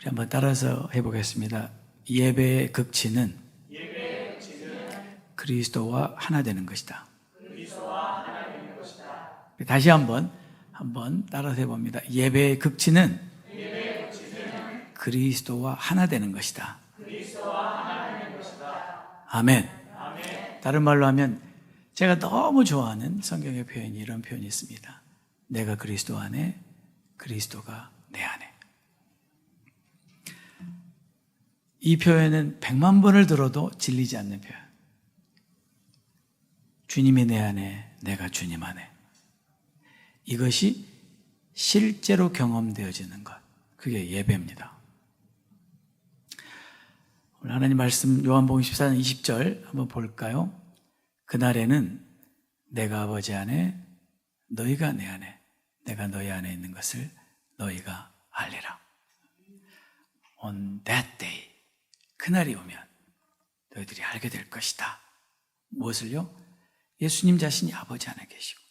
우리 한번 따라서 해보겠습니다. 예배의 극치는 그리스도와 하나 되는 것이다. 다시 한번 따라서 해봅니다. 예배의 극치는 그리스도와 하나 되는 것이다. 아멘. 다른 말로 하면 제가 너무 좋아하는 성경의 표현이 이런 표현이 있습니다. 내가 그리스도 안에, 그리스도가 내 안에. 이 표현은 100만 번을 들어도 질리지 않는 표현. 주님이 내 안에, 내가 주님 안에. 이것이 실제로 경험되어지는 것. 그게 예배입니다. 오늘 하나님 말씀 요한복음 14장 20절 한번 볼까요? 그날에는 내가 아버지 안에, 너희가 내 안에, 내가 너희 안에 있는 것을 너희가 알리라. On that day, 그날이 오면 너희들이 알게 될 것이다. 무엇을요? 예수님 자신이 아버지 안에 계시고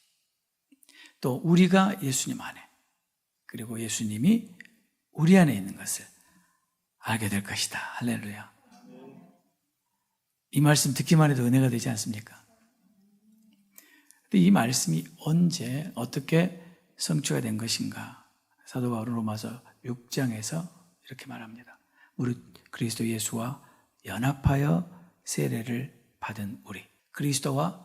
또 우리가 예수님 안에, 그리고 예수님이 우리 안에 있는 것을 알게 될 것이다. 할렐루야. 이 말씀 듣기만 해도 은혜가 되지 않습니까? 근데 이 말씀이 언제 어떻게 성취가 된 것인가? 사도 바울은 로마서 6장에서 이렇게 말합니다. 무릇 그리스도 예수와 연합하여 세례를 받은 우리, 그리스도와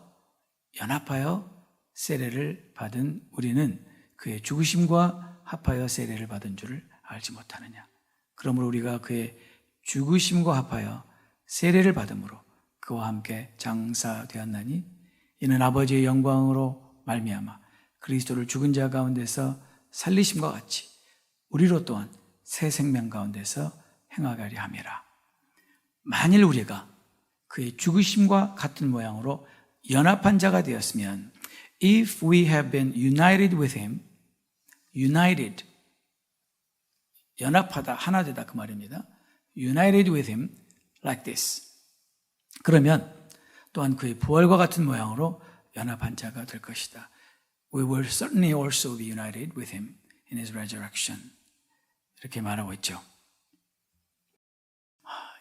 연합하여 세례를 받은 우리는 그의 죽으심과 합하여 세례를 받은 줄을 알지 못하느냐. 그러므로 우리가 그의 죽으심과 합하여 세례를 받음으로 그와 함께 장사되었나니 이는 아버지의 영광으로 말미암아 그리스도를 죽은 자 가운데서 살리심과 같이 우리로 또한 새 생명 가운데서 행하게 함이라. 만일 우리가 그의 죽으심과 같은 모양으로 연합한 자가 되었으면, if we have been united with him, united, 연합하다, 하나 되다 그 말입니다. united with him like this. 그러면 또한 그의 부활과 같은 모양으로 연합한 자가 될 것이다. We will certainly also be united with him in his resurrection. 이렇게 말하고 있죠.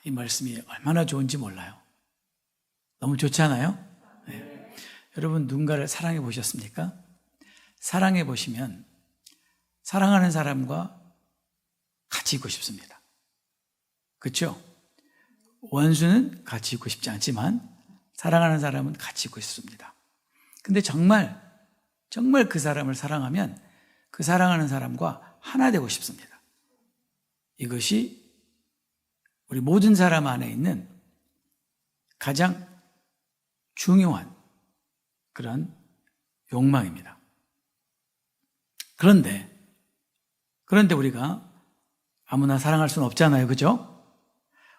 이 말씀이 얼마나 좋은지 몰라요. 너무 좋지 않아요? 네. 여러분 누군가를 사랑해 보셨습니까? 사랑해 보시면 사랑하는 사람과 같이 있고 싶습니다. 그렇죠? 원수는 같이 있고 싶지 않지만 사랑하는 사람은 같이 있고 싶습니다. 근데 정말 그 사람을 사랑하면 그 사랑하는 사람과 하나 되고 싶습니다. 이것이 우리 모든 사람 안에 있는 가장 중요한 그런 욕망입니다. 그런데 우리가 아무나 사랑할 수는 없잖아요. 그죠?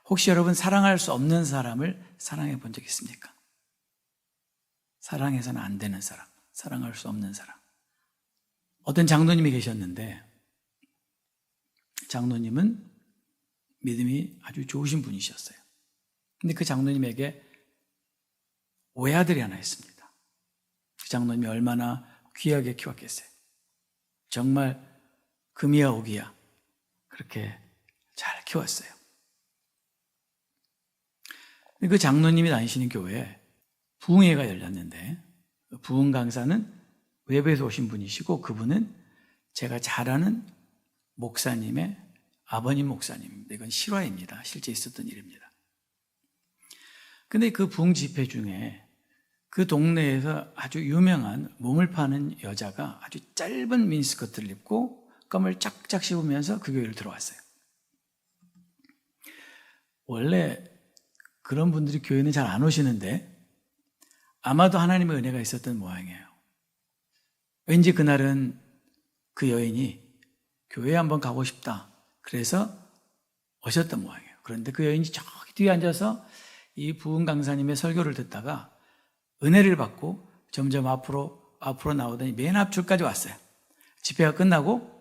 혹시 여러분 사랑할 수 없는 사람을 사랑해 본 적 있습니까? 사랑해서는 안 되는 사람, 사랑할 수 없는 사람. 어떤 장로님이 계셨는데 장로님은 믿음이 아주 좋으신 분이셨어요. 근데 그 장로님에게 외아들이 하나 있습니다. 그 장로님이 얼마나 귀하게 키웠겠어요. 정말 금이야 오기야 그렇게 잘 키웠어요. 그 장로님이 다니시는 교회에 부흥회가 열렸는데 부흥 강사는 외부에서 오신 분이시고 그분은 제가 잘 아는 목사님의 아버님 목사님입니다. 이건 실화입니다. 실제 있었던 일입니다. 근데 그 부흥 집회 중에 그 동네에서 아주 유명한 몸을 파는 여자가 아주 짧은 미니스커트를 입고 껌을 짝짝 씹으면서 그 교회를 들어왔어요. 원래 그런 분들이 교회는 잘 안 오시는데 아마도 하나님의 은혜가 있었던 모양이에요. 왠지 그날은 그 여인이 교회에 한번 가고 싶다. 그래서 오셨던 모양이에요. 그런데 그 여인이 저기 뒤에 앉아서 이 부흥 강사님의 설교를 듣다가 은혜를 받고 점점 앞으로 나오더니 맨 앞줄까지 왔어요. 집회가 끝나고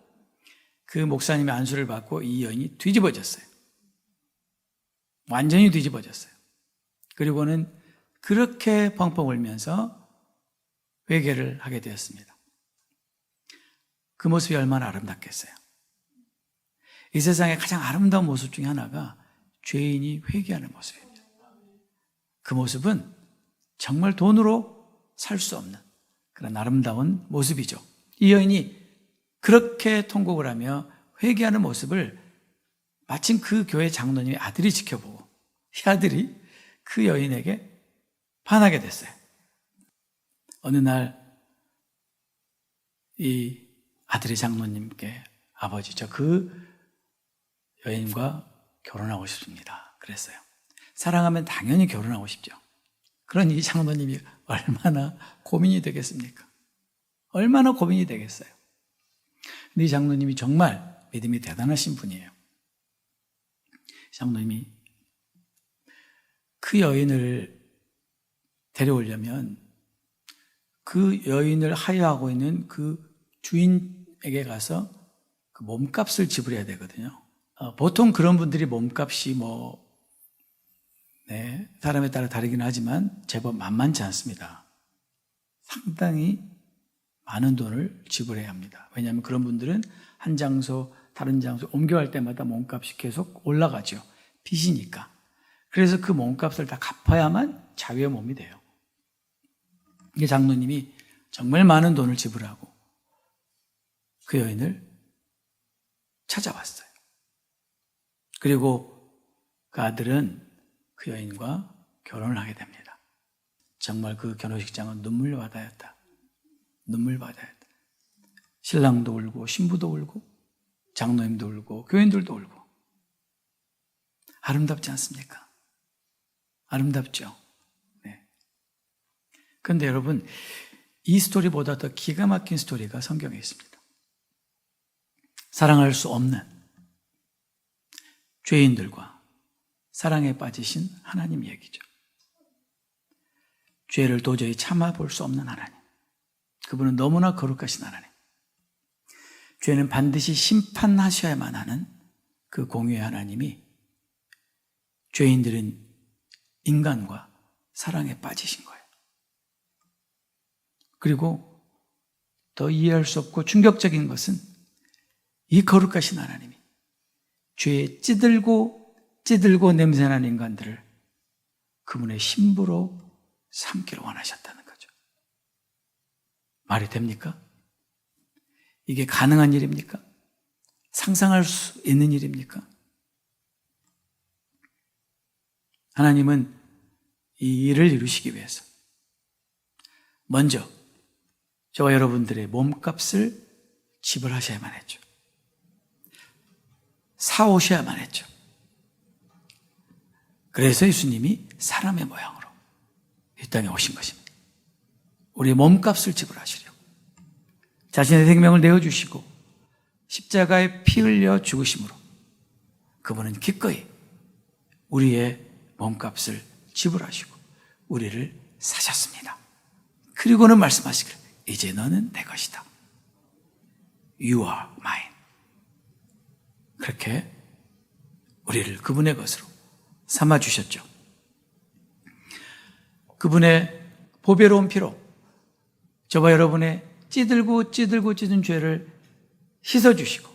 그 목사님의 안수를 받고 이 여인이 뒤집어졌어요. 완전히 뒤집어졌어요. 그리고는 그렇게 펑펑 울면서 회개를 하게 되었습니다. 그 모습이 얼마나 아름답겠어요. 이 세상의 가장 아름다운 모습 중에 하나가 죄인이 회개하는 모습입니다. 그 모습은 정말 돈으로 살 수 없는 그런 아름다운 모습이죠. 이 여인이 그렇게 통곡을 하며 회개하는 모습을 마침 그 교회 장로님의 아들이 지켜보고 이 아들이 그 여인에게 반하게 됐어요. 어느 날 이 아들의 장로님께 아버지, 저 그 여인과 결혼하고 싶습니다. 그랬어요. 사랑하면 당연히 결혼하고 싶죠. 그러니 이 장로님이 얼마나 고민이 되겠습니까? 얼마나 고민이 되겠어요. 근데 이 장로님이 정말 믿음이 대단하신 분이에요. 장로님이 그 여인을 데려오려면 그 여인을 하여하고 있는 그 주인에게 가서 그 몸값을 지불해야 되거든요. 보통 그런 분들이 몸값이 사람에 따라 다르긴 하지만 제법 만만치 않습니다. 상당히 많은 돈을 지불해야 합니다. 왜냐하면 그런 분들은 한 장소, 다른 장소 옮겨갈 때마다 몸값이 계속 올라가죠. 빚이니까. 그래서 그 몸값을 다 갚아야만 자유의 몸이 돼요. 이 장로님이 정말 많은 돈을 지불하고 그 여인을 찾아왔어요. 그리고 그 아들은 그 여인과 결혼을 하게 됩니다. 정말 그 결혼식장은 눈물바다였다. 눈물바다였다. 신랑도 울고 신부도 울고 장로님도 울고 교인들도 울고. 아름답지 않습니까? 아름답죠? 네. 그런데 여러분, 이 스토리보다 더 기가 막힌 스토리가 성경에 있습니다. 사랑할 수 없는 죄인들과 사랑에 빠지신 하나님 얘기죠. 죄를 도저히 참아볼 수 없는 하나님. 그분은 너무나 거룩하신 하나님. 죄는 반드시 심판하셔야만 하는 그 공의의 하나님이 죄인들은 인간과 사랑에 빠지신 거예요. 그리고 더 이해할 수 없고 충격적인 것은 이 거룩하신 하나님이 죄에 찌들고 냄새나는 인간들을 그분의 신부로 삼기를 원하셨다는 거죠. 말이 됩니까? 이게 가능한 일입니까? 상상할 수 있는 일입니까? 하나님은 이 일을 이루시기 위해서 먼저 저와 여러분들의 몸값을 지불하셔야만 했죠. 사오셔야만 했죠. 그래서 예수님이 사람의 모양으로 이 땅에 오신 것입니다. 우리의 몸값을 지불하시려고 자신의 생명을 내어주시고 십자가에 피 흘려 죽으심으로 그분은 기꺼이 우리의 몸값을 지불하시고 우리를 사셨습니다. 그리고는 말씀하시기를 이제 너는 내 것이다. You are mine. 그렇게 우리를 그분의 것으로 삼아주셨죠. 그분의 보배로운 피로 저와 여러분의 찌든 죄를 씻어주시고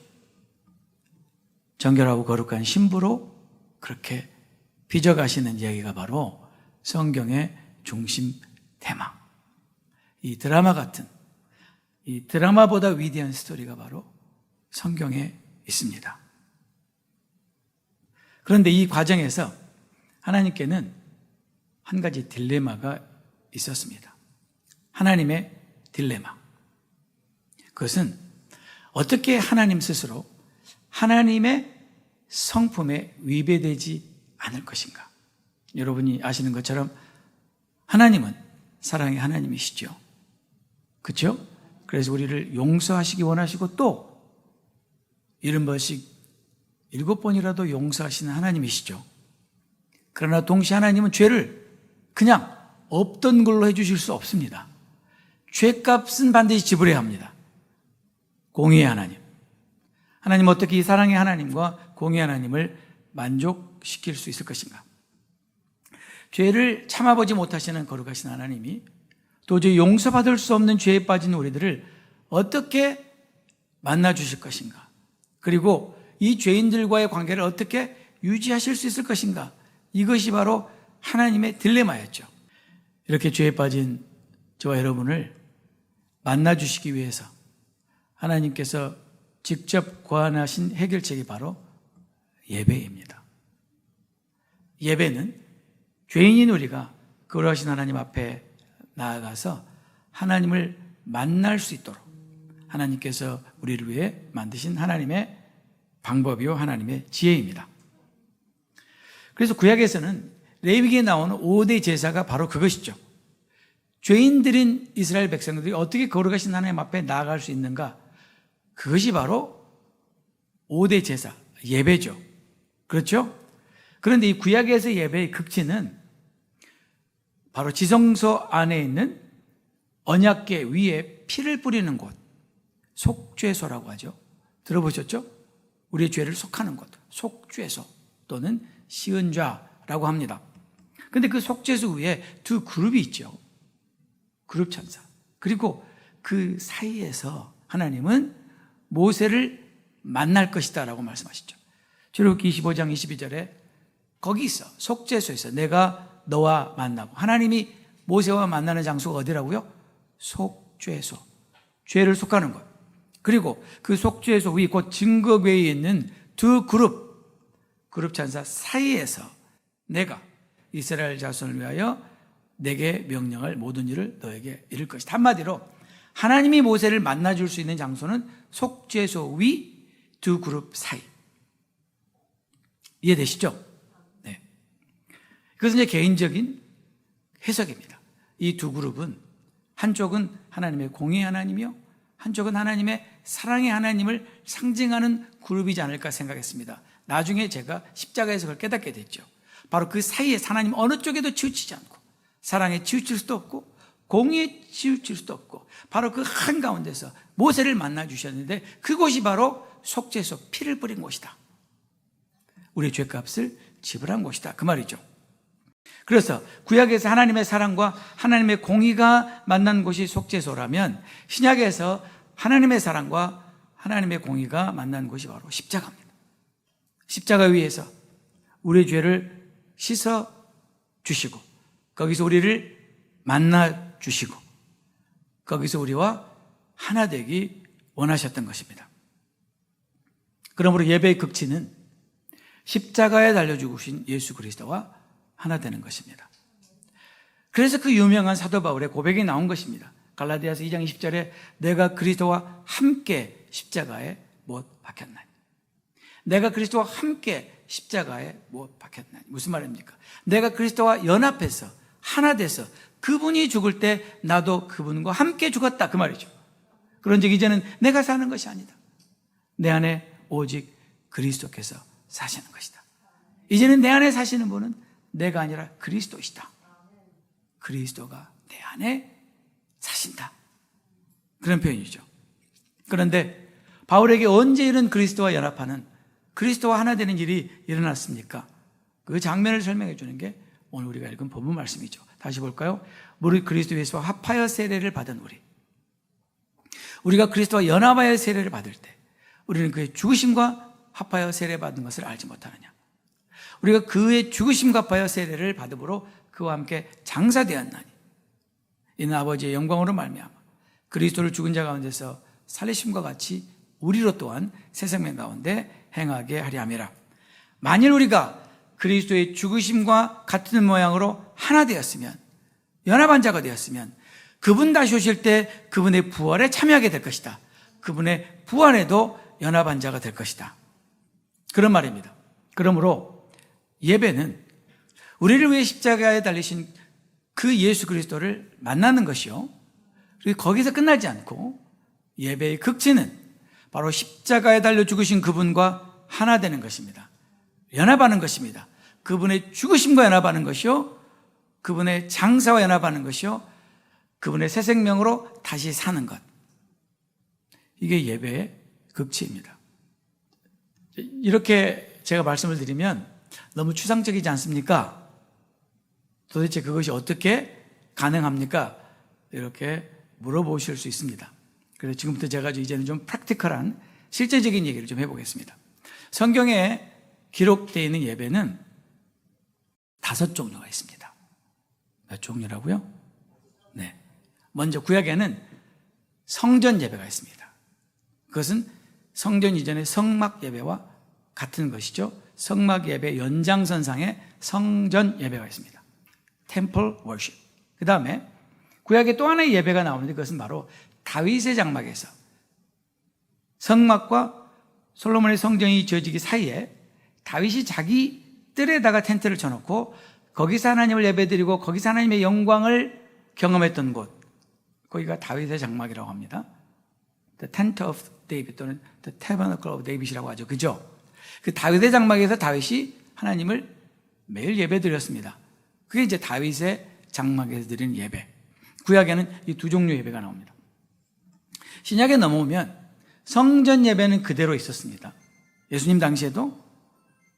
정결하고 거룩한 신부로 그렇게 빚어가시는 이야기가 바로 성경의 중심 테마. 이 드라마 같은, 이 드라마보다 위대한 스토리가 바로 성경에 있습니다. 그런데 이 과정에서 하나님께는 한 가지 딜레마가 있었습니다. 하나님의 딜레마. 그것은 어떻게 하나님 스스로 하나님의 성품에 위배되지 않을 것인가. 여러분이 아시는 것처럼 하나님은 사랑의 하나님이시죠. 그렇죠? 그래서 우리를 용서하시기 원하시고 또 70번씩 7번이라도 용서하시는 하나님이시죠. 그러나 동시에 하나님은 죄를 그냥 없던 걸로 해주실 수 없습니다. 죄값은 반드시 지불해야 합니다. 공의의 하나님. 하나님 어떻게 이 사랑의 하나님과 공의의 하나님을 만족시킬 수 있을 것인가? 죄를 참아보지 못하시는 거룩하신 하나님이 도저히 용서받을 수 없는 죄에 빠진 우리들을 어떻게 만나주실 것인가? 그리고 이 죄인들과의 관계를 어떻게 유지하실 수 있을 것인가? 이것이 바로 하나님의 딜레마였죠. 이렇게 죄에 빠진 저와 여러분을 만나주시기 위해서 하나님께서 직접 고안하신 해결책이 바로 예배입니다. 예배는 죄인인 우리가 거룩하신 하나님 앞에 나아가서 하나님을 만날 수 있도록 하나님께서 우리를 위해 만드신 하나님의 방법이요 하나님의 지혜입니다. 그래서 구약에서는 레위기에 나오는 5대 제사가 바로 그것이죠. 죄인들인 이스라엘 백성들이 어떻게 거룩하신 하나님 앞에 나아갈 수 있는가? 그것이 바로 5대 제사, 예배죠. 그렇죠? 그런데 이 구약에서 예배의 극치는 바로 지성소 안에 있는 언약궤 위에 피를 뿌리는 곳, 속죄소라고 하죠. 들어보셨죠? 우리의 죄를 속하는 곳, 속죄소 또는 시은좌라고 합니다. 그런데 그 속죄소 위에 두 그룹이 있죠. 그룹 천사. 그리고 그 사이에서 하나님은 모세를 만날 것이다 라고 말씀하시죠. 출애굽기 25장 22절에 거기 있어, 속죄소에서 내가 너와 만나고, 하나님이 모세와 만나는 장소가 어디라고요? 속죄소, 죄를 속하는 것. 그리고 그 속죄소 위 곧 증거궤에 있는 두 그룹 천사 사이에서 내가 이스라엘 자손을 위하여 내게 명령할 모든 일을 너에게 이룰 것이다. 한마디로 하나님이 모세를 만나줄 수 있는 장소는 속죄소 위 두 그룹 사이. 이해되시죠? 네. 그것은 이제 개인적인 해석입니다. 이 두 그룹은 한쪽은 하나님의 공의의 하나님이요, 한쪽은 하나님의 사랑의 하나님을 상징하는 그룹이지 않을까 생각했습니다. 나중에 제가 십자가에서 그걸 깨닫게 됐죠. 바로 그 사이에 하나님 어느 쪽에도 치우치지 않고 사랑에 치우칠 수도 없고 공의에 치우칠 수도 없고 바로 그 한가운데서 모세를 만나 주셨는데 그곳이 바로 속죄소, 피를 뿌린 곳이다. 우리의 죄값을 지불한 곳이다. 그 말이죠. 그래서 구약에서 하나님의 사랑과 하나님의 공의가 만난 곳이 속죄소라면 신약에서 하나님의 사랑과 하나님의 공의가 만난 곳이 바로 십자가입니다. 십자가 위에서 우리의 죄를 씻어 주시고 거기서 우리를 만나 주시고 거기서 우리와 하나 되기 원하셨던 것입니다. 그러므로 예배의 극치는 십자가에 달려 죽으신 예수 그리스도와 하나 되는 것입니다. 그래서 그 유명한 사도 바울의 고백이 나온 것입니다. 갈라디아서 2장 20절에 내가 그리스도와 함께 십자가에 못 박혔나니, 내가 그리스도와 함께 십자가에 못 박혔나니. 무슨 말입니까? 내가 그리스도와 연합해서 하나 돼서 그분이 죽을 때 나도 그분과 함께 죽었다, 그 말이죠. 그런즉 이제는 내가 사는 것이 아니다. 내 안에 오직 그리스도께서 사시는 것이다. 이제는 내 안에 사시는 분은 내가 아니라 그리스도이시다. 그리스도가 내 안에 사신다. 그런 표현이죠. 그런데 바울에게 언제 이런 그리스도와 연합하는, 그리스도와 하나 되는 일이 일어났습니까? 그 장면을 설명해 주는 게 오늘 우리가 읽은 본문 말씀이죠. 다시 볼까요? 무릇 그리스도 예수와 합하여 세례를 받은 우리가 그리스도와 연합하여 세례를 받을 때 우리는 그의 죽으심과 합하여 세례받은 것을 알지 못하느냐. 우리가 그의 죽으심과 합하여 세례를 받음으로 그와 함께 장사되었나니 이는 아버지의 영광으로 말미암아 그리스도를 죽은 자 가운데서 살리심과 같이 우리로 또한 새 생명 가운데 행하게 하려 함이라. 만일 우리가 그리스도의 죽으심과 같은 모양으로 하나 되었으면, 연합한 자가 되었으면 그분 다시 오실 때 그분의 부활에 참여하게 될 것이다. 그분의 부활에도 연합한 자가 될 것이다. 그런 말입니다. 그러므로 예배는 우리를 위해 십자가에 달리신 그 예수 그리스도를 만나는 것이요, 그리고 거기서 끝나지 않고 예배의 극치는 바로 십자가에 달려 죽으신 그분과 하나 되는 것입니다. 연합하는 것입니다. 그분의 죽으심과 연합하는 것이요, 그분의 장사와 연합하는 것이요, 그분의 새 생명으로 다시 사는 것. 이게 예배의 극치입니다. 이렇게 제가 말씀을 드리면 너무 추상적이지 않습니까? 도대체 그것이 어떻게 가능합니까? 이렇게 물어보실 수 있습니다. 그래서 지금부터 제가 이제는 좀 프랙티컬한 실제적인 얘기를 좀 해보겠습니다. 성경에 기록되어 있는 예배는 5종류가 있습니다. 몇 종류라고요? 네. 먼저 구약에는 성전 예배가 있습니다. 그것은 성전 이전의 성막 예배와 같은 것이죠. 성막 예배 연장선상에 성전 예배가 있습니다. Temple Worship. 그 다음에 구약에 또 하나의 예배가 나오는데 그것은 바로 다윗의 장막에서 성막과 솔로몬의 성전이 지어지기 사이에 다윗이 자기 뜰에다가 텐트를 쳐놓고 거기서 하나님을 예배드리고 거기서 하나님의 영광을 경험했던 곳, 거기가 다윗의 장막이라고 합니다. The Tent of David 또는 The Tabernacle of David이라고 하죠. 그죠? 그 다윗의 장막에서 다윗이 하나님을 매일 예배드렸습니다. 그게 이제 다윗의 장막에서 드리는 예배. 구약에는 이 2종류의 예배가 나옵니다. 신약에 넘어오면 성전 예배는 그대로 있었습니다. 예수님 당시에도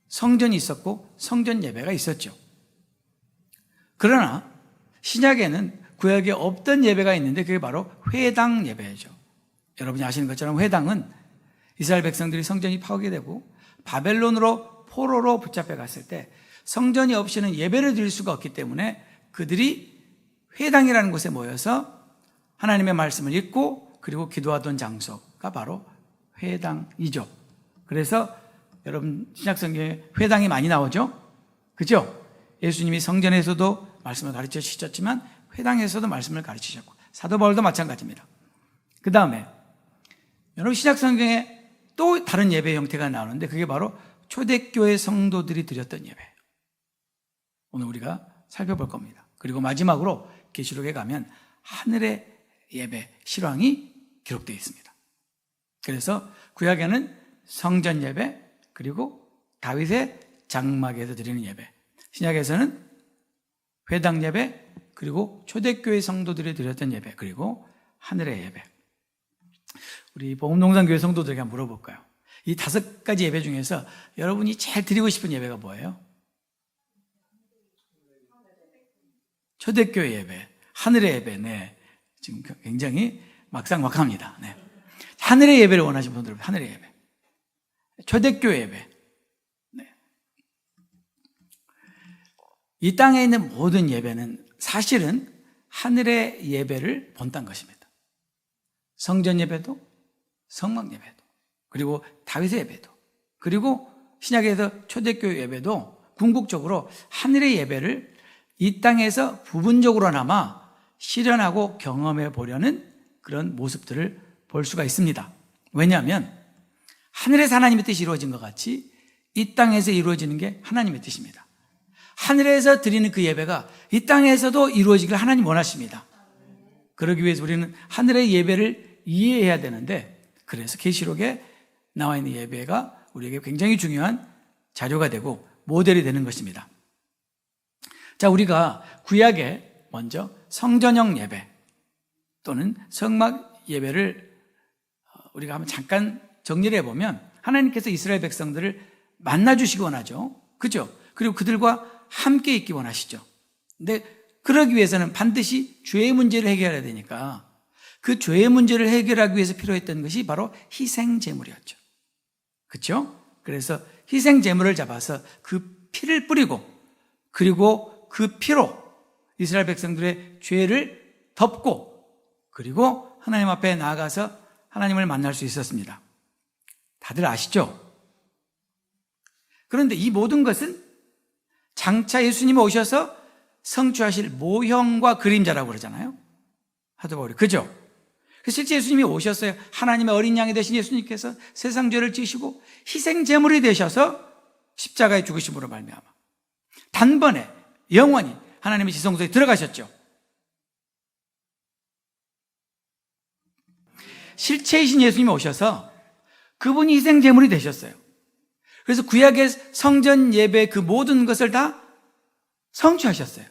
성전이 있었고 성전 예배가 있었죠. 그러나 신약에는 구약에 없던 예배가 있는데 그게 바로 회당 예배죠. 여러분이 아시는 것처럼 회당은 이스라엘 백성들이 성전이 파괴되고 바벨론으로 포로로 붙잡혀 갔을 때 성전이 없이는 예배를 드릴 수가 없기 때문에 그들이 회당이라는 곳에 모여서 하나님의 말씀을 읽고 그리고 기도하던 장소가 바로 회당이죠. 그래서 여러분 신약성경에 회당이 많이 나오죠? 그죠? 예수님이 성전에서도 말씀을 가르쳐 주셨지만 회당에서도 말씀을 가르치셨고 사도 바울도 마찬가지입니다. 그 다음에 여러분 신약성경에 또 다른 예배 형태가 나오는데 그게 바로 초대교회 성도들이 드렸던 예배예요. 오늘 우리가 살펴볼 겁니다. 그리고 마지막으로 계시록에 가면 하늘의 예배 실황이 기록되어 있습니다. 그래서 구약에는 성전 예배 그리고 다윗의 장막에서 드리는 예배, 신약에서는 회당 예배 그리고 초대교회 성도들이 드렸던 예배 그리고 하늘의 예배. 우리 복음동산교회 성도들에게 한번 물어볼까요? 이 5가지 예배 중에서 여러분이 제일 드리고 싶은 예배가 뭐예요? 초대교회 예배, 하늘의 예배. 네, 지금 굉장히 막상막합니다. 네. 하늘의 예배를 원하시는 분들, 하늘의 예배, 초대교회 예배. 네. 이 땅에 있는 모든 예배는 사실은 하늘의 예배를 본딴 것입니다. 성전 예배도, 성막 예배도, 그리고 다윗의 예배도, 그리고 신약에서 초대교회 예배도 궁극적으로 하늘의 예배를 이 땅에서 부분적으로나마 실현하고 경험해 보려는 그런 모습들을 볼 수가 있습니다. 왜냐하면 하늘에서 하나님의 뜻이 이루어진 것 같이 이 땅에서 이루어지는 게 하나님의 뜻입니다. 하늘에서 드리는 그 예배가 이 땅에서도 이루어지기를 하나님 원하십니다. 그러기 위해서 우리는 하늘의 예배를 이해해야 되는데 그래서 계시록에 나와 있는 예배가 우리에게 굉장히 중요한 자료가 되고 모델이 되는 것입니다. 자, 우리가 구약에 먼저 성전형 예배 또는 성막 예배를 우리가 한번 잠깐 정리를 해보면 하나님께서 이스라엘 백성들을 만나주시기 원하죠. 그죠? 그리고 그들과 함께 있기 원하시죠. 근데 그러기 위해서는 반드시 죄의 문제를 해결해야 되니까 그 죄의 문제를 해결하기 위해서 필요했던 것이 바로 희생제물이었죠. 그렇죠? 그래서 희생제물을 잡아서 그 피를 뿌리고 그리고 그 피로 이스라엘 백성들의 죄를 덮고 그리고 하나님 앞에 나아가서 하나님을 만날 수 있었습니다. 다들 아시죠? 그런데 이 모든 것은 장차 예수님이 오셔서 성취하실 모형과 그림자라고 그러잖아요. 사도 바울이. 그죠? 실제 예수님이 오셨어요. 하나님의 어린 양이 되신 예수님께서 세상 죄를 지시고 희생제물이 되셔서 십자가에 죽으심으로 말미암아 단번에 영원히 하나님의 지성소에 들어가셨죠. 실체이신 예수님이 오셔서 그분이 희생제물이 되셨어요. 그래서 구약의 성전 예배 그 모든 것을 다 성취하셨어요.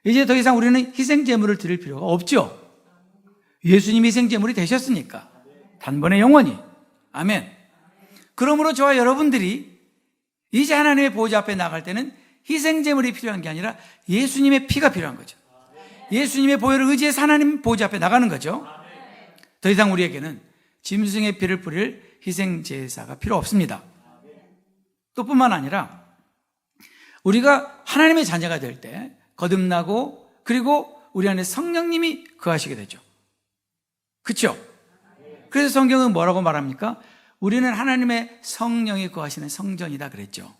이제 더 이상 우리는 희생제물을 드릴 필요가 없죠. 예수님이 희생제물이 되셨으니까 단번에 영원히. 아멘. 그러므로 저와 여러분들이 이제 하나님의 보좌 앞에 나갈 때는 희생제물이 필요한 게 아니라 예수님의 피가 필요한 거죠. 예수님의 보혈을 의지해서 하나님 보좌 앞에 나가는 거죠. 더 이상 우리에게는 짐승의 피를 뿌릴 희생제사가 필요 없습니다. 또 뿐만 아니라 우리가 하나님의 자녀가 될 때 거듭나고 그리고 우리 안에 성령님이 거하시게 되죠. 그렇죠? 그래서 성경은 뭐라고 말합니까? 우리는 하나님의 성령이 거하시는 성전이다 그랬죠.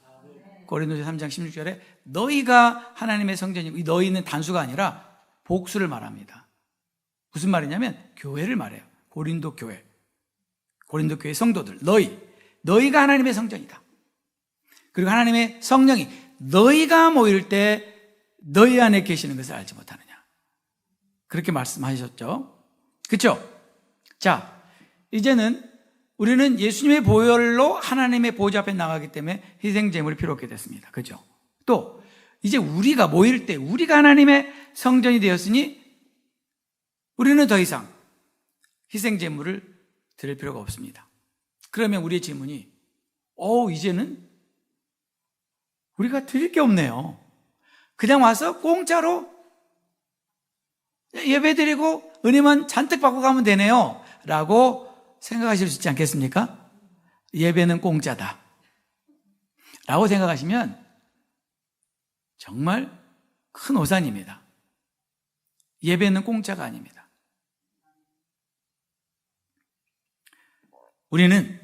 고린도서 3장 16절에 너희가 하나님의 성전이고, 이 너희는 단수가 아니라 복수를 말합니다. 무슨 말이냐면 교회를 말해요. 고린도 교회 성도들, 너희가 하나님의 성전이다. 그리고 하나님의 성령이 너희가 모일 때 너희 안에 계시는 것을 알지 못하느냐, 그렇게 말씀하셨죠. 그렇죠? 자, 이제는 우리는 예수님의 보혈로 하나님의 보좌 앞에 나가기 때문에 희생제물이 필요 없게 됐습니다. 그렇죠? 또 이제 우리가 모일 때 우리가 하나님의 성전이 되었으니 우리는 더 이상 희생제물을 드릴 필요가 없습니다. 그러면 우리의 질문이 이제는 우리가 드릴 게 없네요. 그냥 와서 공짜로 예배드리고 은혜만 잔뜩 받고 가면 되네요 라고 생각하실 수 있지 않겠습니까? 예배는 공짜다 라고 생각하시면 정말 큰 오산입니다. 예배는 공짜가 아닙니다. 우리는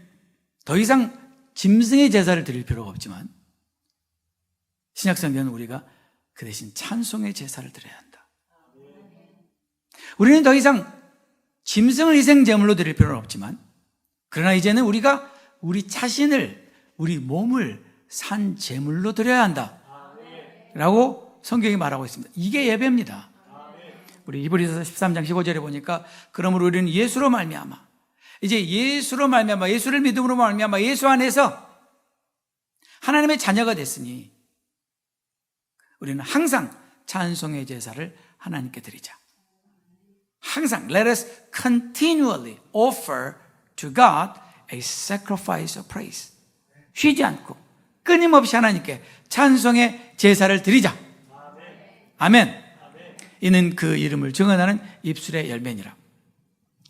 더 이상 짐승의 제사를 드릴 필요가 없지만 신약성경은 우리가 그 대신 찬송의 제사를 드려야 한다. 우리는 더 이상 짐승을 희생제물로 드릴 필요는 없지만, 그러나 이제는 우리가 우리 자신을, 우리 몸을 산 제물로 드려야 한다 라고 성경이 말하고 있습니다. 이게 예배입니다. 우리 히브리서 13장 15절에 보니까 그러므로 우리는 예수로 말미암아, 이제 예수로 말미암아, 예수를 믿음으로 말미암아 예수 안에서 하나님의 자녀가 됐으니 우리는 항상 찬송의 제사를 하나님께 드리자. 항상 let us continually offer to God a sacrifice of praise. 쉬지 않고 끊임없이 하나님께 찬송의 제사를 드리자. 아멘. 이는 그 이름을 증언하는 입술의 열매니라.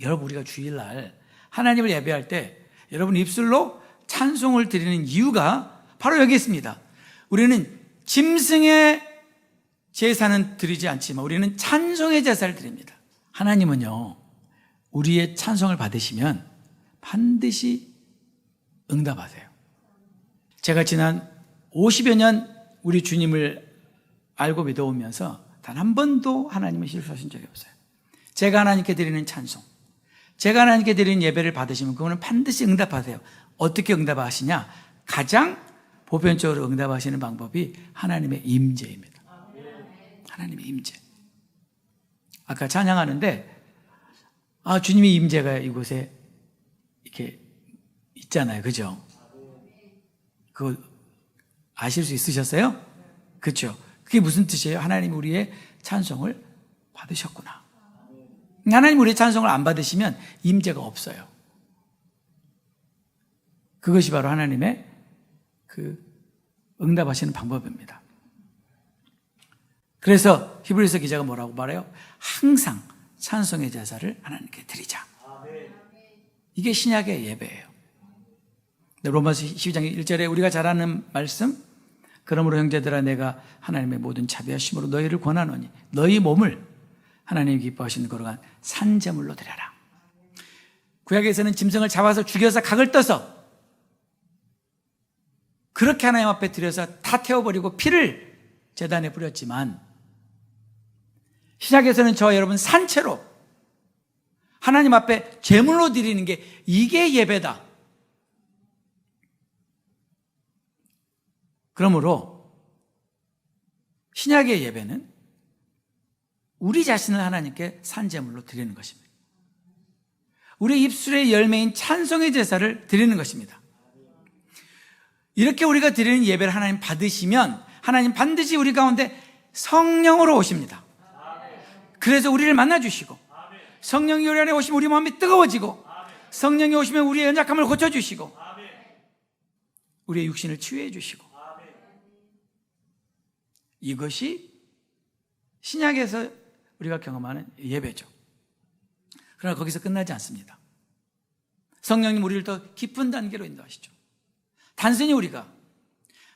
여러분, 우리가 주일날 하나님을 예배할 때 여러분 입술로 찬송을 드리는 이유가 바로 여기 있습니다. 우리는 짐승의 제사는 드리지 않지만 우리는 찬송의 제사를 드립니다. 하나님은요, 우리의 찬송을 받으시면 반드시 응답하세요. 제가 지난 50여 년 우리 주님을 알고 믿어오면서 단 한 번도 하나님을 실수하신 적이 없어요. 제가 하나님께 드리는 찬송, 제가 하나님께 드리는 예배를 받으시면 그거는 반드시 응답하세요. 어떻게 응답하시냐? 가장 보편적으로 응답하시는 방법이 하나님의 임재입니다. 하나님의 임재. 아까 찬양하는데 주님의 임재가 이곳에 이렇게 있잖아요. 그죠? 그거 아실 수 있으셨어요? 그렇죠? 그게 무슨 뜻이에요? 하나님이 우리의 찬송을 받으셨구나. 하나님 우리의 찬송을 안 받으시면 임재가 없어요. 그것이 바로 하나님의 그 응답하시는 방법입니다. 그래서 히브리서 기자가 뭐라고 말해요? 항상 찬송의 제사를 하나님께 드리자. 이게 신약의 예배예요. 로마서 12장 1절에 우리가 잘 아는 말씀, 그러므로 형제들아 내가 하나님의 모든 자비하심으로 너희를 권하노니 너희 몸을 하나님이 기뻐하시는 거룩한 산제물로 드려라. 구약에서는 짐승을 잡아서 죽여서 각을 떠서 그렇게 하나님 앞에 드려서 다 태워버리고 피를 제단에 뿌렸지만, 신약에서는 저와 여러분 산채로 하나님 앞에 제물로 드리는 게 이게 예배다. 그러므로 신약의 예배는 우리 자신을 하나님께 산제물로 드리는 것입니다. 우리 입술의 열매인 찬송의 제사를 드리는 것입니다. 이렇게 우리가 드리는 예배를 하나님 받으시면 하나님 반드시 우리 가운데 성령으로 오십니다. 그래서 우리를 만나주시고, 성령이 우리 안에 오시면 우리 마음이 뜨거워지고, 성령이 오시면 우리의 연약함을 고쳐주시고, 우리의 육신을 치유해 주시고, 이것이 신약에서 우리가 경험하는 예배죠. 그러나 거기서 끝나지 않습니다. 성령님 우리를 더 깊은 단계로 인도하시죠. 단순히 우리가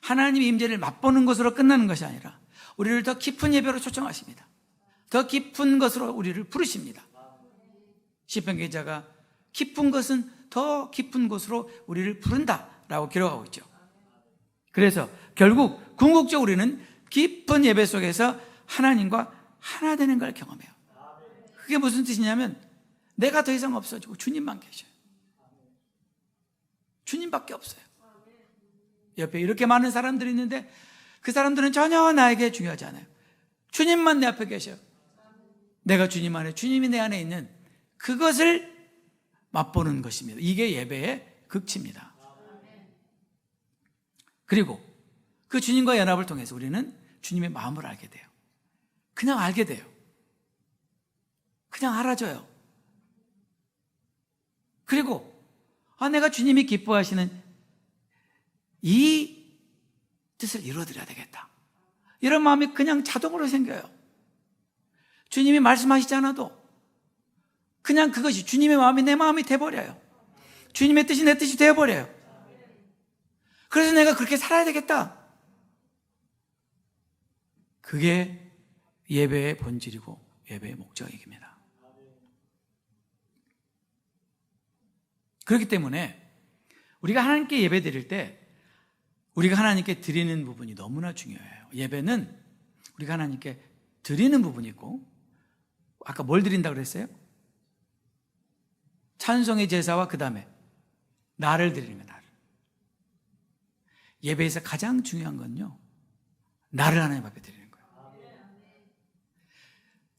하나님의 임재를 맛보는 것으로 끝나는 것이 아니라 우리를 더 깊은 예배로 초청하십니다. 더 깊은 것으로 우리를 부르십니다. 시편 기자가 깊은 것은 더 깊은 곳으로 우리를 부른다라고 기록하고 있죠. 그래서 결국 궁극적으로 우리는 깊은 예배 속에서 하나님과 하나 되는 걸 경험해요. 그게 무슨 뜻이냐면 내가 더 이상 없어지고 주님만 계셔요. 주님밖에 없어요. 옆에 이렇게 많은 사람들이 있는데 그 사람들은 전혀 나에게 중요하지 않아요. 주님만 내 앞에 계셔요. 내가 주님 안에, 주님이 내 안에 있는 그것을 맛보는 것입니다. 이게 예배의 극치입니다. 그리고 그 주님과 연합을 통해서 우리는 주님의 마음을 알게 돼요. 그냥 알게 돼요. 그냥 알아져요. 그리고 내가 주님이 기뻐하시는 이 뜻을 이루어드려야 되겠다. 이런 마음이 그냥 자동으로 생겨요. 주님이 말씀하시지 않아도 그냥 그것이 주님의 마음이 내 마음이 돼버려요. 주님의 뜻이 내 뜻이 되어버려요. 그래서 내가 그렇게 살아야 되겠다. 그게 예배의 본질이고 예배의 목적입니다. 그렇기 때문에 우리가 하나님께 예배 드릴 때 우리가 하나님께 드리는 부분이 너무나 중요해요. 예배는 우리가 하나님께 드리는 부분이 있고, 아까 뭘 드린다고 그랬어요? 찬송의 제사와 그 다음에 나를 드리는 거예요. 나를. 예배에서 가장 중요한 건요, 나를 하나님 앞에 드리는 거예요.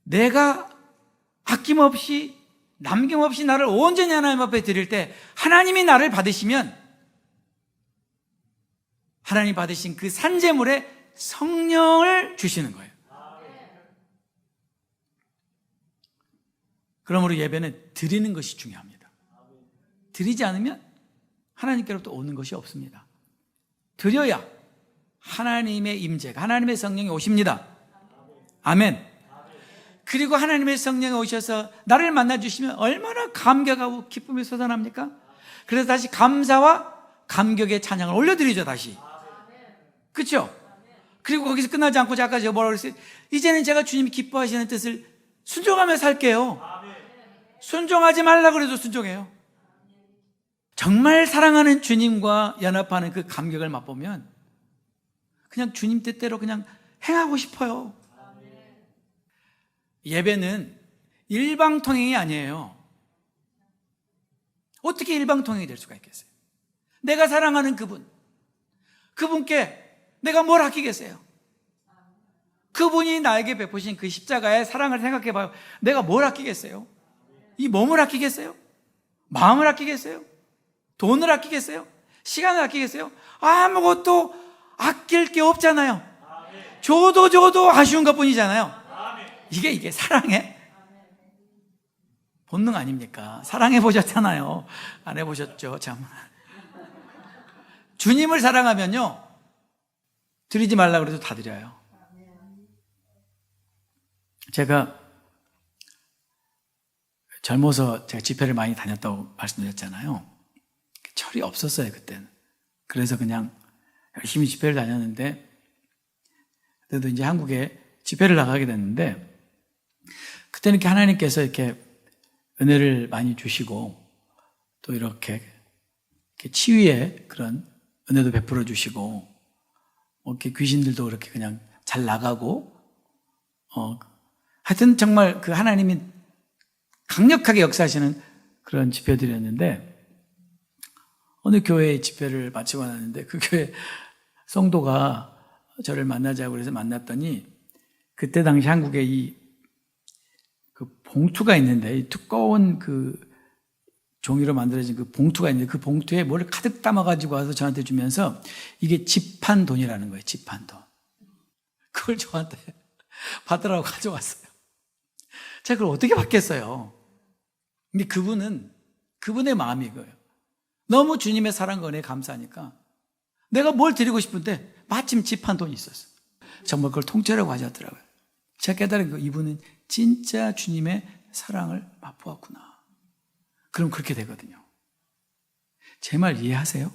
내가 아낌없이 남김없이 나를 온전히 하나님 앞에 드릴 때 하나님이 나를 받으시면 하나님 받으신 그 산제물에 성령을 주시는 거예요. 그러므로 예배는 드리는 것이 중요합니다. 드리지 않으면 하나님께로부터 오는 것이 없습니다. 드려야 하나님의 임재가, 하나님의 성령이 오십니다. 아멘. 그리고 하나님의 성령이 오셔서 나를 만나주시면 얼마나 감격하고 기쁨이 솟아납니까? 그래서 다시 감사와 감격의 찬양을 올려드리죠, 다시. 그렇죠? 그리고 거기서 끝나지 않고 아까 제가 뭐라고 그랬어요? 이제는 제가 주님이 기뻐하시는 뜻을 순종하며 살게요. 순종하지 말라고 그래도 순종해요. 정말 사랑하는 주님과 연합하는 그 감격을 맛보면 그냥 주님 뜻대로 그냥 행하고 싶어요. 예배는 일방통행이 아니에요. 어떻게 일방통행이 될 수가 있겠어요? 내가 사랑하는 그분께 내가 뭘 아끼겠어요? 그분이 나에게 베푸신 그 십자가의 사랑을 생각해 봐요. 내가 뭘 아끼겠어요? 이 몸을 아끼겠어요? 마음을 아끼겠어요? 돈을 아끼겠어요? 시간을 아끼겠어요? 아무것도 아낄 게 없잖아요. 줘도 아쉬운 것 뿐이잖아요. 이게 사랑의 본능 아닙니까? 사랑해 보셨잖아요. 안 해보셨죠? 참. 주님을 사랑하면요, 드리지 말라고 그래도 다 드려요. 제가 젊어서 제가 집회를 많이 다녔다고 말씀드렸잖아요. 철이 없었어요, 그때는. 그래서 그냥 열심히 집회를 다녔는데, 그래도 이제 한국에 집회를 나가게 됐는데, 그때는 이렇게 하나님께서 이렇게 은혜를 많이 주시고, 또 이렇게 치유의 그런 은혜도 베풀어 주시고, 이렇게 귀신들도 그렇게 그냥 잘 나가고, 하여튼 정말 그 하나님이 강력하게 역사하시는 그런 집회들이었는데, 어느 교회에 집회를 마치고 나왔는데 그 교회 성도가 저를 만나자고 그래서 만났더니, 그때 당시 한국에 그 봉투가 있는데, 이 두꺼운 그 종이로 만들어진 그 봉투가 있는데, 그 봉투에 뭘 가득 담아가지고 와서 저한테 주면서 이게 지판돈이라는 거예요. 지판돈. 그걸 저한테 받으라고 가져왔어요. 제가 그걸 어떻게 받겠어요? 근데 그분의 마음이 이거예요. 너무 주님의 사랑과 은혜에 감사하니까 내가 뭘 드리고 싶은데 마침 지판돈이 있었어요. 정말 그걸 통째로 가져왔더라고요. 제가 깨달은 거, 이분은 진짜 주님의 사랑을 맛보았구나. 그럼 그렇게 되거든요. 제 말 이해하세요?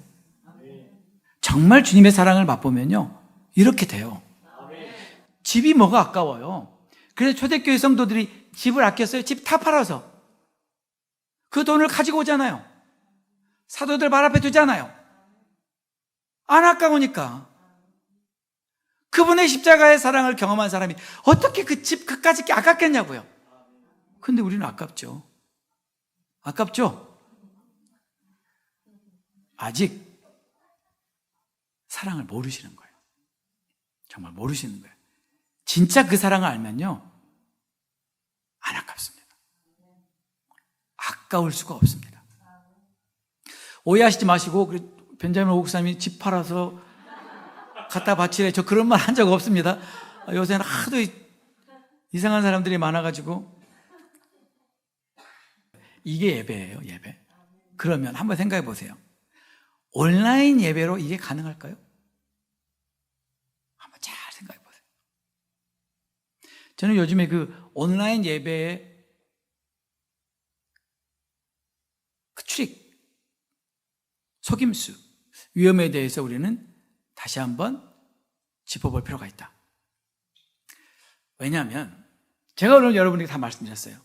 정말 주님의 사랑을 맛보면요, 이렇게 돼요. 집이 뭐가 아까워요. 그래서 초대교회 성도들이 집을 아꼈어요. 집 다 팔아서. 그 돈을 가지고 오잖아요. 사도들 발 앞에 두잖아요. 안 아까우니까. 그분의 십자가의 사랑을 경험한 사람이 어떻게 그 집 그까짓 게 아깝겠냐고요. 근데 우리는 아깝죠. 아깝죠? 아직 사랑을 모르시는 거예요. 정말 모르시는 거예요. 진짜 그 사랑을 알면요, 안 아깝습니다. 아까울 수가 없습니다. 오해하시지 마시고, 벤자민 오국사님이 집 팔아서 갖다 바치래, 저 그런 말 한 적 없습니다. 요새는 하도 이상한 사람들이 많아가지고. 이게 예배예요, 예배. 그러면 한번 생각해 보세요. 온라인 예배로 이게 가능할까요? 한번 잘 생각해 보세요. 저는 요즘에 그 온라인 예배의 그 트릭, 속임수, 위험에 대해서 우리는 다시 한번 짚어볼 필요가 있다. 왜냐하면 제가 오늘 여러분에게 다 말씀드렸어요.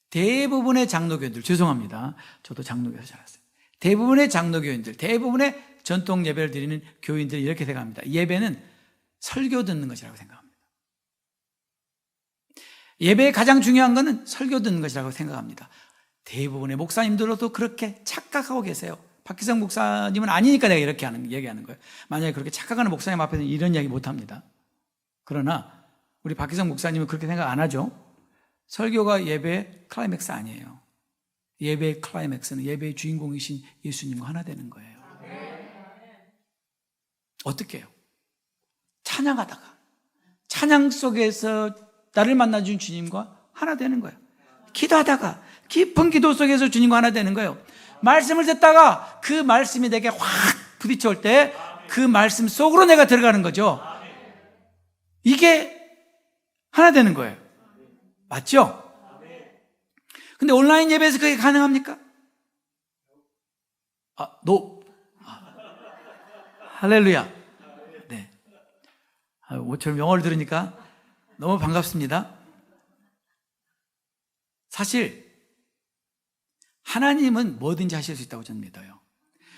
대부분의 장로교인들, 죄송합니다. 저도 장로교에서 자랐어요. 대부분의 장로교인들, 대부분의 전통 예배를 드리는 교인들이 이렇게 생각합니다. 예배는 설교 듣는 것이라고 생각합니다. 예배의 가장 중요한 것은 설교 듣는 것이라고 생각합니다. 대부분의 목사님들도 그렇게 착각하고 계세요. 박기성 목사님은 아니니까 내가 이렇게 얘기하는 거예요. 만약에 그렇게 착각하는 목사님 앞에서는 이런 이야기 못합니다. 그러나 우리 박기성 목사님은 그렇게 생각 안 하죠. 설교가 예배의 클라이맥스 아니에요. 예배의 클라이맥스는 예배의 주인공이신 예수님과 하나 되는 거예요. 어떻게 해요? 찬양하다가, 찬양 속에서 나를 만나준 주님과 하나 되는 거예요. 기도하다가 깊은 기도 속에서 주님과 하나 되는 거예요. 말씀을 듣다가 그 말씀이 내게 확 부딪혀올 때 그 말씀 속으로 내가 들어가는 거죠. 이게 하나 되는 거예요. 맞죠? 근데 온라인 예배에서 그게 가능합니까? 할렐루야. 네. 모처럼 영어를 들으니까 너무 반갑습니다. 사실 하나님은 뭐든지 하실 수 있다고 저는 믿어요.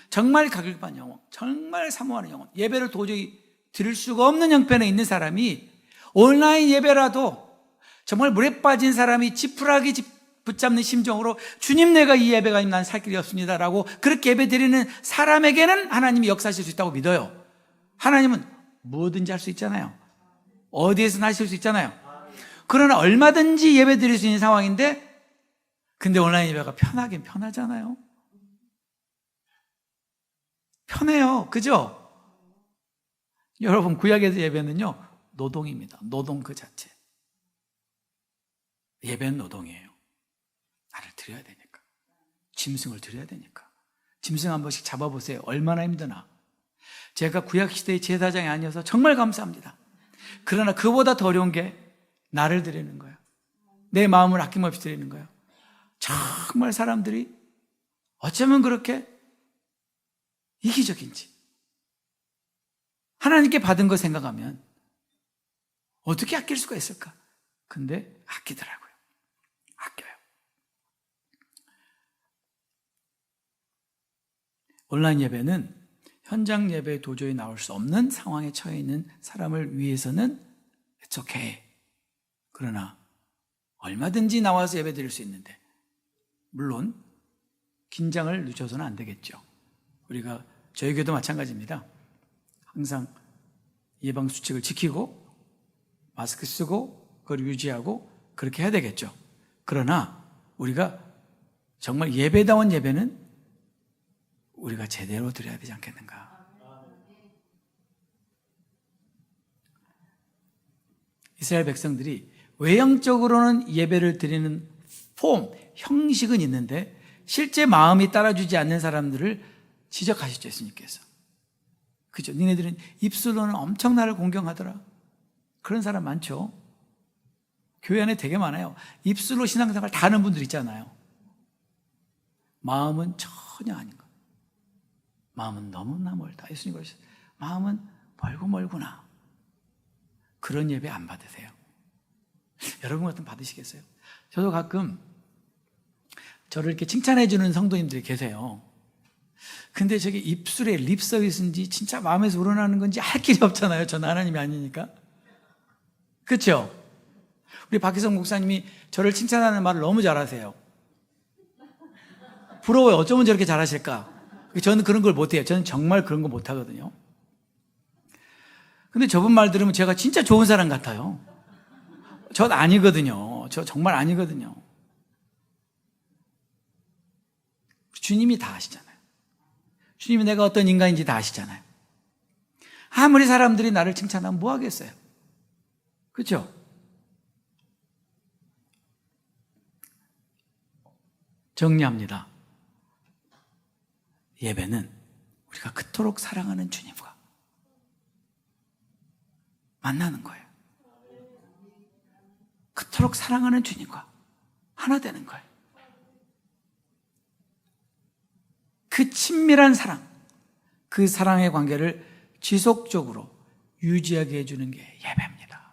정말 가격반 영혼, 정말 사모하는 영혼, 예배를 도저히 드릴 수가 없는 형편에 있는 사람이 온라인 예배라도 정말 물에 빠진 사람이 지푸라기 붙잡는 심정으로 주님, 내가 이 예배가 아니면 난 살 길이 없습니다라고 그렇게 예배 드리는 사람에게는 하나님이 역사하실 수 있다고 믿어요. 하나님은 뭐든지 할 수 있잖아요. 어디에서나 하실 수 있잖아요. 그러나 얼마든지 예배 드릴 수 있는 상황인데, 근데 온라인 예배가 편하긴 편하잖아요. 편해요. 그죠? 여러분, 구약의 예배는요, 노동입니다. 노동 그 자체. 예배는 노동이에요. 나를 드려야 되니까. 짐승을 드려야 되니까. 짐승 한 번씩 잡아보세요. 얼마나 힘드나. 제가 구약시대의 제사장이 아니어서 정말 감사합니다. 그러나 그보다 더 어려운 게 나를 드리는 거예요. 내 마음을 아낌없이 드리는 거예요. 정말 사람들이 어쩌면 그렇게 이기적인지. 하나님께 받은 거 생각하면 어떻게 아낄 수가 있을까? 근데 아끼더라고요. 아껴요. 온라인 예배는 현장 예배에 도저히 나올 수 없는 상황에 처해 있는 사람을 위해서는 it's okay. 그러나 얼마든지 나와서 예배 드릴 수 있는데, 물론 긴장을 늦춰서는 안 되겠죠. 우리가 저희 교회도 마찬가지입니다. 항상 예방수칙을 지키고 마스크 쓰고 그걸 유지하고 그렇게 해야 되겠죠. 그러나 우리가 정말 예배다운 예배는 우리가 제대로 드려야 되지 않겠는가. 이스라엘 백성들이 외형적으로는 예배를 드리는 폼, 형식은 있는데 실제 마음이 따라주지 않는 사람들을 지적하시죠, 예수님께서. 그죠? 니네들은 입술로는 엄청 나를 공경하더라. 그런 사람 많죠. 교회 안에 되게 많아요. 입술로 신앙생활 다 하는 분들 있잖아요. 마음은 전혀 아닌 것. 마음은 너무나 멀다. 예수님 그러셨어요. 마음은 멀고 멀구나. 그런 예배 안 받으세요. 여러분 같은 받으시겠어요? 저도 가끔 저를 이렇게 칭찬해 주는 성도님들이 계세요. 근데 저게 입술에 립 서비스인지 진짜 마음에서 우러나는 건지 할 길이 없잖아요. 저는 하나님이 아니니까. 그렇죠? 우리 박희성 목사님이 저를 칭찬하는 말을 너무 잘하세요. 부러워요. 어쩌면 저렇게 잘하실까? 저는 그런 걸 못해요. 저는 정말 그런 거 못하거든요. 근데 저분 말 들으면 제가 진짜 좋은 사람 같아요. 전 아니거든요. 저 정말 아니거든요. 주님이 다 아시잖아요. 주님이 내가 어떤 인간인지 다 아시잖아요. 아무리 사람들이 나를 칭찬하면 뭐 하겠어요? 그렇죠? 정리합니다. 예배는 우리가 그토록 사랑하는 주님과 만나는 거예요. 그토록 사랑하는 주님과 하나 되는 거예요. 그 친밀한 사랑, 그 사랑의 관계를 지속적으로 유지하게 해주는 게 예배입니다.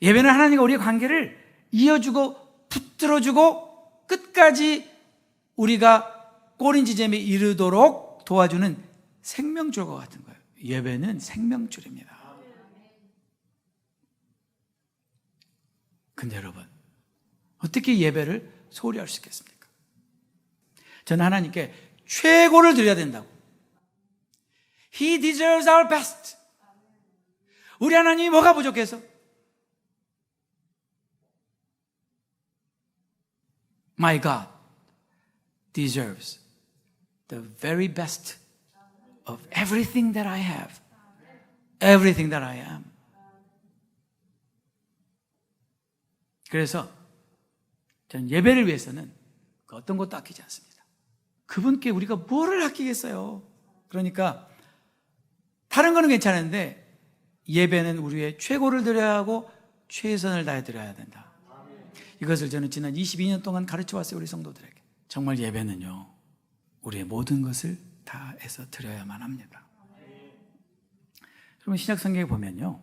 예배는 하나님과 우리의 관계를 이어주고 붙들어주고 끝까지 우리가 꼬린 지점에 이르도록 도와주는 생명줄과 같은 거예요. 예배는 생명줄입니다. 근데 여러분, 어떻게 예배를 소홀히 할 수 있겠습니까? 저는 하나님께 최고를 드려야 된다고. He deserves our best. 우리 하나님이 뭐가 부족해서? My God deserves the very best of everything that I have, everything that I am. 그래서 저는 예배를 위해서는 어떤 것도 아끼지 않습니다. 그분께 우리가 뭐를 아끼겠어요? 그러니까 다른 거는 괜찮은데 예배는 우리의 최고를 드려야 하고 최선을 다해 드려야 된다. 이것을 저는 지난 22년 동안 가르쳐 왔어요. 우리 성도들에게. 정말 예배는요, 우리의 모든 것을 다해서 드려야만 합니다. 그러면 신약 성경에 보면요,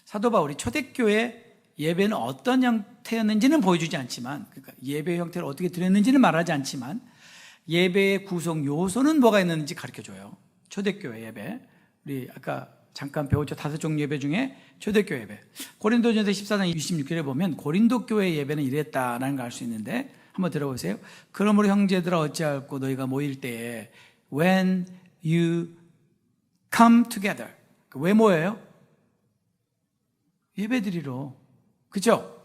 사도 바울이 초대교회 예배는 어떤 형태였는지는 보여주지 않지만, 그러니까 예배 형태를 어떻게 드렸는지는 말하지 않지만 예배의 구성 요소는 뭐가 있는지 가르쳐줘요. 초대교회 예배, 우리 아까 잠깐 배웠죠. 5종 예배 중에 초대교회 예배, 고린도전서 14장 26절에 보면 고린도 교회 예배는 이랬다라는 걸 알 수 있는데 한번 들어보세요. 그러므로 형제들아 어찌할꼬 너희가 모일 때에 when you come together, 왜 모여요? 예배드리러. 그죠?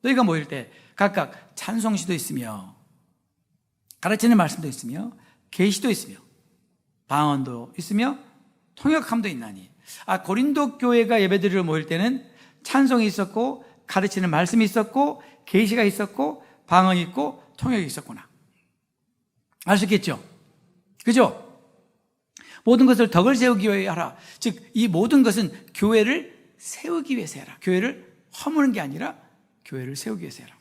너희가 모일 때 각각 찬송시도 있으며 가르치는 말씀도 있으며 계시도 있으며 방언도 있으며 통역함도 있나니. 고린도 교회가 예배드리러 모일 때는 찬송이 있었고 가르치는 말씀이 있었고 계시가 있었고 방언이 있고 통역이 있었구나. 알 수 있겠죠? 그죠? 모든 것을 덕을 세우기 위해 하라. 즉 이 모든 것은 교회를 세우기 위해서 해라. 교회를 허무는 게 아니라 교회를 세우기 위해서 해라.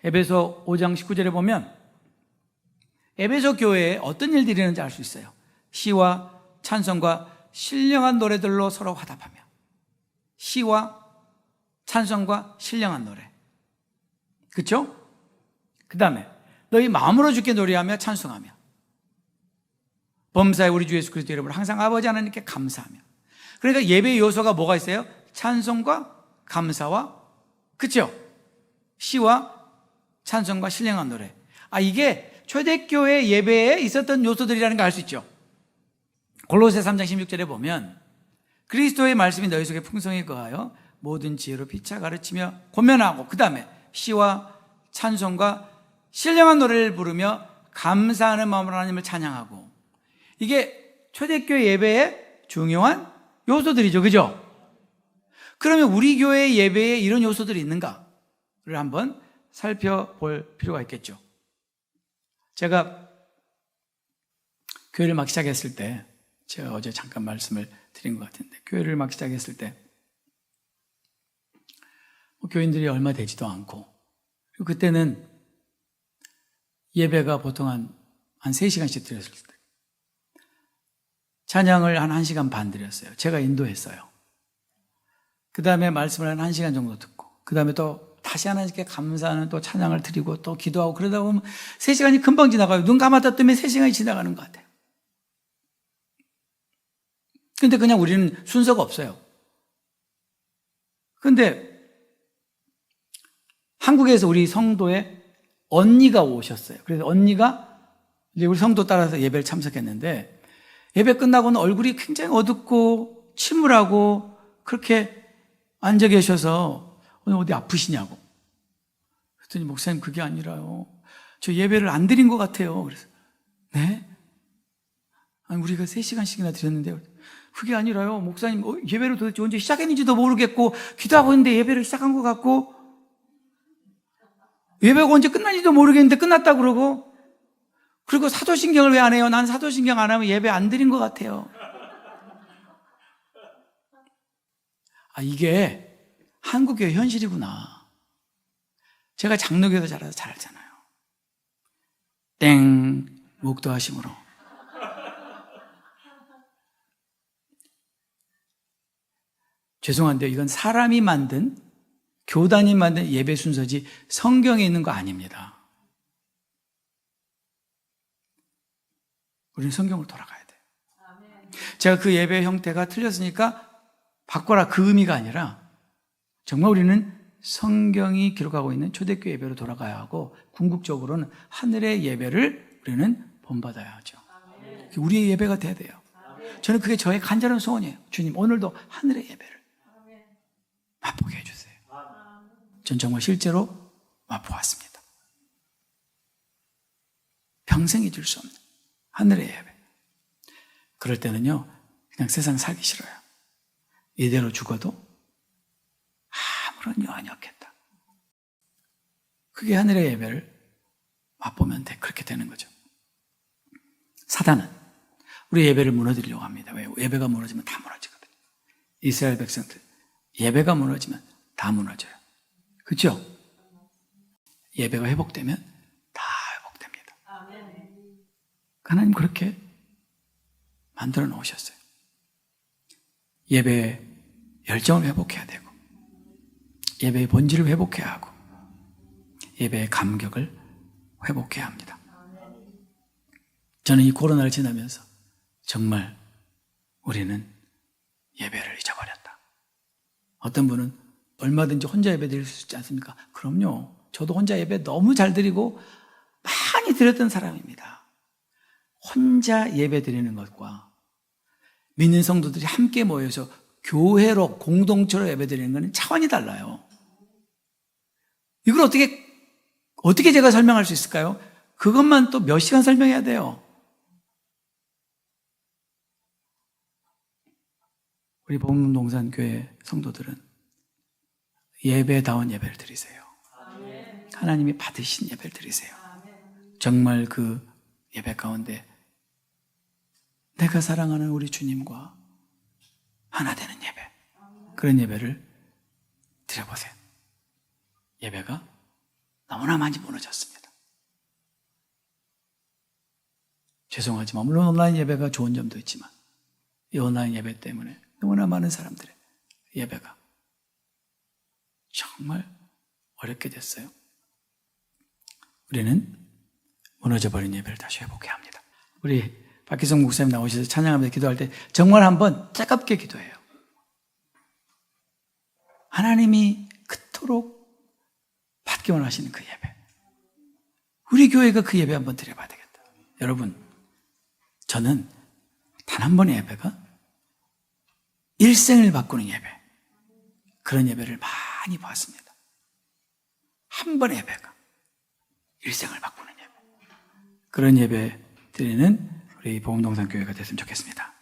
에베소 5장 19절에 보면 에베소 교회에 어떤 일들이 있는지 알 수 있어요. 시와 찬송과 신령한 노래들로 서로 화답하며. 시와 찬송과 신령한 노래. 그렇죠? 그 다음에 너희 마음으로 주께 노래하며 찬송하며 범사에 우리 주 예수 그리스도 이름으로 항상 아버지 하나님께 감사하며. 그러니까 예배의 요소가 뭐가 있어요? 찬송과 감사와, 그렇죠? 시와 찬송과 신령한 노래. 이게 초대교회 예배에 있었던 요소들이라는 걸 알 수 있죠. 골로새 3장 16절에 보면 그리스도의 말씀이 너희 속에 풍성히 거하여 모든 지혜로 피차 가르치며 권면하고, 그 다음에 시와 찬송과 신령한 노래를 부르며 감사하는 마음으로 하나님을 찬양하고. 이게 초대교회 예배의 중요한 요소들이죠. 그죠? 그러면 우리 교회 예배에 이런 요소들이 있는가를 한번 살펴볼 필요가 있겠죠. 제가 교회를 막 시작했을 때, 제가 어제 잠깐 말씀을 드린 것 같은데, 교회를 막 시작했을 때 교인들이 얼마 되지도 않고, 그리고 그때는 예배가 보통 한 한 3시간씩 드렸을 때. 찬양을 한 1시간 반 드렸어요. 제가 인도했어요. 그 다음에 말씀을 한 1시간 정도 듣고, 그 다음에 또 다시 하나님께 감사하는 또 찬양을 드리고 또 기도하고 그러다 보면 3시간이 금방 지나가요. 눈 감았다 뜨면 3시간이 지나가는 것 같아요. 근데 그냥 우리는 순서가 없어요. 근데 한국에서 우리 성도에 언니가 오셨어요. 그래서 언니가 이제 우리 성도 따라서 예배를 참석했는데, 예배 끝나고는 얼굴이 굉장히 어둡고 침울하고 그렇게 앉아 계셔서 오늘 어디 아프시냐고. 그랬더니 목사님 그게 아니라요, 저 예배를 안 드린 것 같아요. 그래서 네? 아니 우리가 3시간씩이나 드렸는데. 그게 아니라요, 목사님 예배를 도대체 언제 시작했는지도 모르겠고 기도하고 있는데 예배를 시작한 것 같고 예배가 언제 끝난지도 모르겠는데 끝났다고 그러고, 그리고 사도신경을 왜 안 해요? 난 사도신경 안 하면 예배 안 드린 것 같아요. 아, 이게 한국의 현실이구나. 제가 장로교에서 자라서 잘 알잖아요. 땡, 목도하심으로. 죄송한데요, 이건 사람이 만든, 교단이 만든 예배 순서지 성경에 있는 거 아닙니다. 우리는 성경으로 돌아가야 돼요. 제가 그 예배 형태가 틀렸으니까 바꿔라, 그 의미가 아니라 정말 우리는 성경이 기록하고 있는 초대교회 예배로 돌아가야 하고, 궁극적으로는 하늘의 예배를 우리는 본받아야 하죠. 우리의 예배가 돼야 돼요. 저는 그게 저의 간절한 소원이에요. 주님, 오늘도 하늘의 예배를 맛보게 해주세요. 전 정말 실제로 맛보았습니다. 평생 잊을 수 없는 하늘의 예배. 그럴 때는요, 그냥 세상 살기 싫어요. 이대로 죽어도 아무런 여한이 없겠다. 그게 하늘의 예배를 맛보면 그렇게 되는 거죠. 사단은 우리 예배를 무너뜨리려고 합니다. 왜? 예배가 무너지면 다 무너지거든요. 이스라엘 백성들 예배가 무너지면 다 무너져요. 그렇죠? 예배가 회복되면 다 회복됩니다. 하나님 그렇게 만들어 놓으셨어요. 예배의 열정을 회복해야 되고, 예배의 본질을 회복해야 하고, 예배의 감격을 회복해야 합니다. 저는 이 코로나를 지나면서 정말 우리는 예배를 잊어버렸다. 어떤 분은 얼마든지 혼자 예배 드릴 수 있지 않습니까? 그럼요. 저도 혼자 예배 너무 잘 드리고 많이 드렸던 사람입니다. 혼자 예배 드리는 것과 믿는 성도들이 함께 모여서 교회로 공동체로 예배 드리는 것은 차원이 달라요. 이걸 어떻게 제가 설명할 수 있을까요? 그것만 또 몇 시간 설명해야 돼요. 우리 복음동산교회 성도들은 예배다운 예배를 드리세요. 하나님이 받으신 예배를 드리세요. 정말 그 예배 가운데 내가 사랑하는 우리 주님과 하나 되는 예배, 그런 예배를 드려보세요. 예배가 너무나 많이 무너졌습니다. 죄송하지만 물론 온라인 예배가 좋은 점도 있지만 이 온라인 예배 때문에 너무나 많은 사람들의 예배가 정말 어렵게 됐어요. 우리는 무너져버린 예배를 다시 회복해야 합니다. 우리 박기성 목사님 나오셔서 찬양하면서 기도할 때 정말 한번 차갑게 기도해요. 하나님이 그토록 받기 원하시는 그 예배, 우리 교회가 그 예배 한번 드려봐야 되겠다. 여러분, 저는 단 한 번의 예배가 일생을 바꾸는 예배, 그런 예배를 많이 봤습니다. 한 번의 예배가 일생을 바꾸는 예배, 그런 예배 드리는 우리 복음동산교회가 됐으면 좋겠습니다.